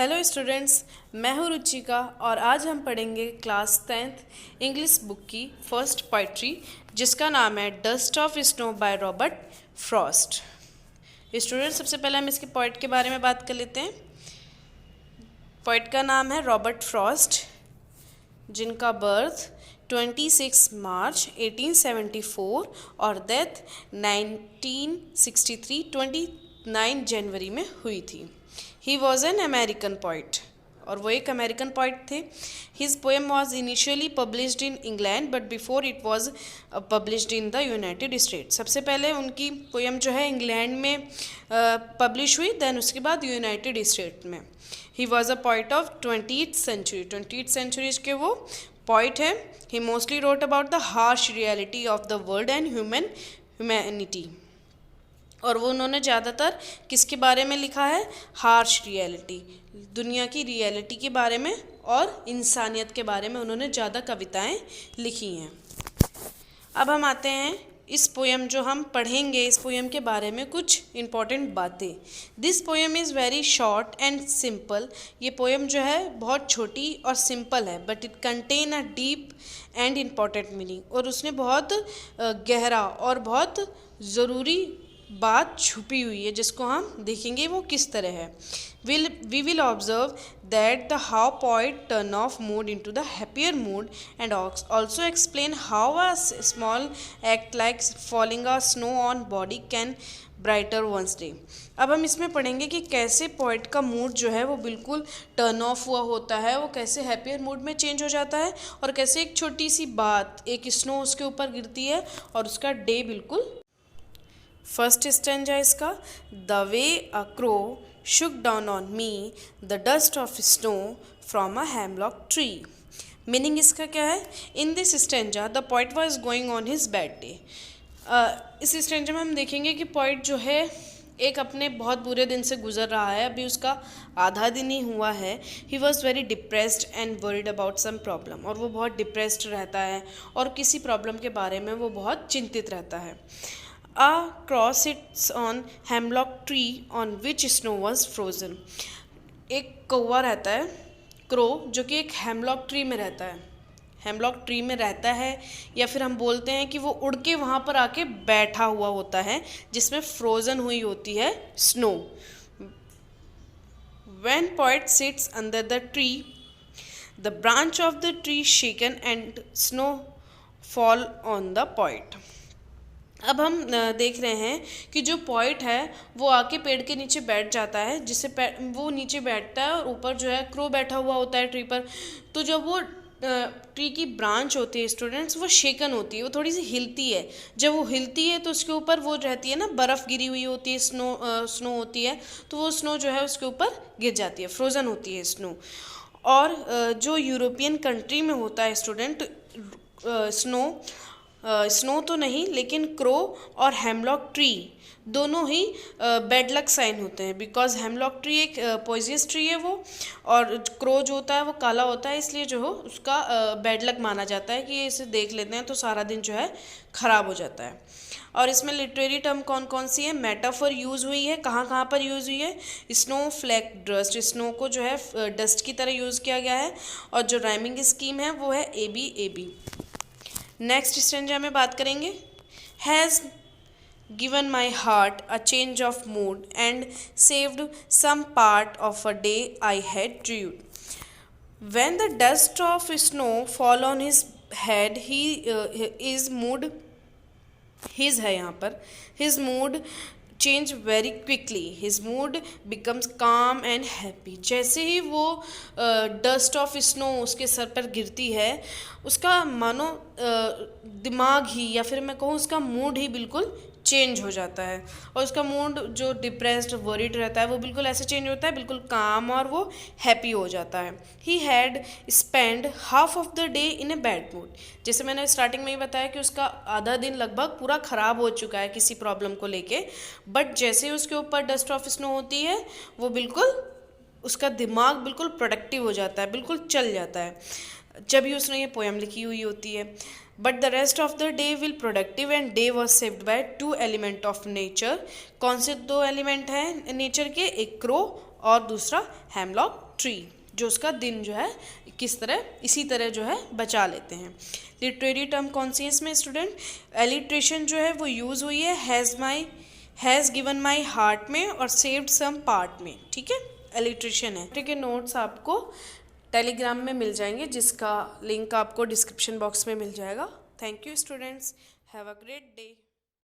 Hello students, मैं हूँ रुचिका और आज हम पढ़ेंगे क्लास 10th इंग्लिश बुक की फर्स्ट पोइट्री जिसका नाम है dust of snow by Robert Frost. Students, सबसे पहले हम इसके पोइट के बारे में बात कर लेते हैं। पोइट का नाम है रॉबर्ट फ्रॉस्ट, जिनका बर्थ 26 मार्च 1874 और डेथ 1963 29 जनवरी में हुई थी। He was an American poet और वो एक अमेरिकन पोइट थे। His poem was initially published in England but before it was published in the United states. सबसे पहले उनकी पोएम जो है इंग्लैंड में पब्लिश हुई, देन उसके बाद यूनाइटेड स्टेट में। He was a poet of 20th century. 20th centuries के वो पोइट है। He mostly wrote about the harsh reality of the world and humanity. और वो उन्होंने ज़्यादातर किसके बारे में लिखा है? हार्श रियलिटी, दुनिया की रियलिटी के बारे में और इंसानियत के बारे में उन्होंने ज़्यादा कविताएं लिखी हैं। अब हम आते हैं इस पोएम जो हम पढ़ेंगे, इस पोएम के बारे में कुछ इम्पॉर्टेंट बातें। This poem is very short and simple. ये पोएम जो है बहुत छोटी और सिंपल है, but it contain a deep and important meaning. और उसने बहुत गहरा और बहुत ज़रूरी बात छुपी हुई है, जिसको हम देखेंगे वो किस तरह है। We will observe that the how poet turn off mood into the happier mood and also explain how a small act like falling a snow on body can brighter one's day। अब हम इसमें पढ़ेंगे कि कैसे poet का mood जो है वो बिल्कुल टर्न ऑफ हुआ होता है, वो कैसे हैप्पियर मूड में चेंज हो जाता है, और कैसे एक छोटी सी बात, एक स्नो उसके ऊपर गिरती है और उसका डे बिल्कुल। फर्स्ट स्टेंजा इसका, the way a crow Shuk down on me the dust of snow from a hemlock tree. Meaning इसका क्या है? In this stanza the poet was going on his bad day. इस stanza में हम देखेंगे कि poet जो है एक अपने बहुत बुरे दिन से गुजर रहा है, अभी उसका आधा दिन ही हुआ है। He was very depressed and worried about some problem. और वो बहुत डिप्रेस्ड रहता है और किसी प्रॉब्लम के बारे में वो बहुत चिंतित रहता है। A crow sits on hemlock tree on which snow was frozen। एक कौवा रहता है, क्रो, जो कि एक हेमलॉक ट्री में रहता है। हेमलॉक ट्री में रहता है, या फिर हम बोलते हैं कि वो उड़ के वहाँ पर आके बैठा हुआ होता है जिसमें फ्रोज़न हुई होती है snow. When poet sits under the tree, the branch of the tree shaken and snow fall on the poet। अब हम देख रहे हैं कि जो पोइट है वो आके पेड़ के नीचे बैठ जाता है, जिससे वो नीचे बैठता है और ऊपर जो है क्रो बैठा हुआ होता है ट्री पर। तो जब वो ट्री की ब्रांच होती है स्टूडेंट्स, वो शेकन होती है, वो थोड़ी सी हिलती है। जब वो हिलती है तो उसके ऊपर वो रहती है ना, बर्फ़ गिरी हुई होती है, स्नो होती है, तो वो स्नो जो है उसके ऊपर गिर जाती है, फ्रोज़न होती है स्नो। और जो यूरोपियन कंट्री में होता है स्टूडेंट, स्नो तो नहीं, लेकिन क्रो और हेमलॉक ट्री दोनों ही बैड लक साइन होते हैं, बिकॉज हेमलॉक ट्री एक पॉइजनस ट्री है वो, और क्रो जो होता है वो काला होता है, इसलिए जो हो उसका बैड लक माना जाता है कि इसे देख लेते हैं तो सारा दिन जो है ख़राब हो जाता है। और इसमें लिटरेरी टर्म कौन कौन सी है? मेटाफर यूज़ हुई है, कहाँ कहाँ पर यूज़ हुई है? स्नो फ्लैक डस्ट, स्नो को जो है डस्ट की तरह यूज़ किया गया है। और जो राइमिंग स्कीम है वो है AB। नेक्स्ट स्टेंजा में बात करेंगे, has given my heart a change of mood and saved some part of a day I had rued. When the dust of snow fall on his head he is mood, his है यहाँ पर, his mood change very quickly, his mood becomes calm and happy. जैसे ही वो dust of snow उसके सर पर गिरती है, उसका मानो दिमाग ही, या फिर मैं कहूँ उसका मूड ही बिल्कुल चेंज हो जाता है। और उसका मूड जो डिप्रेस्ड वरीड रहता है वो बिल्कुल ऐसे चेंज होता है, बिल्कुल काम, और वो हैप्पी हो जाता है। He had spend half of the day in a bad mood. जैसे मैंने स्टार्टिंग में ही बताया कि उसका आधा दिन लगभग पूरा ख़राब हो चुका है किसी प्रॉब्लम को लेके, बट जैसे ही उसके ऊपर डस्ट ऑफ स्नो होती है वो बिल्कुल, उसका दिमाग बिल्कुल प्रोडक्टिव हो जाता है, बिल्कुल चल जाता है, जब भी उसने ये पोएम लिखी हुई होती है। But the rest of the day will productive and day was saved by 2 element of nature. कौन से 2 एलिमेंट हैं नेचर के? एक क्रो और दूसरा हेमलॉक ट्री, जो उसका दिन जो है किस तरह इसी तरह जो है बचा लेते हैं। लिटरेरी टर्म कौन सी है इसमें स्टूडेंट? एलिट्रेशन जो है वो यूज़ हुई है हैज़ गिवन माई हार्ट में और सेव्ड सम पार्ट में, ठीक है, एलिट्रेशन है। ठीक है, नोट्स आपको टेलीग्राम में मिल जाएंगे, जिसका लिंक आपको डिस्क्रिप्शन बॉक्स में मिल जाएगा। Thank you students, have a great day.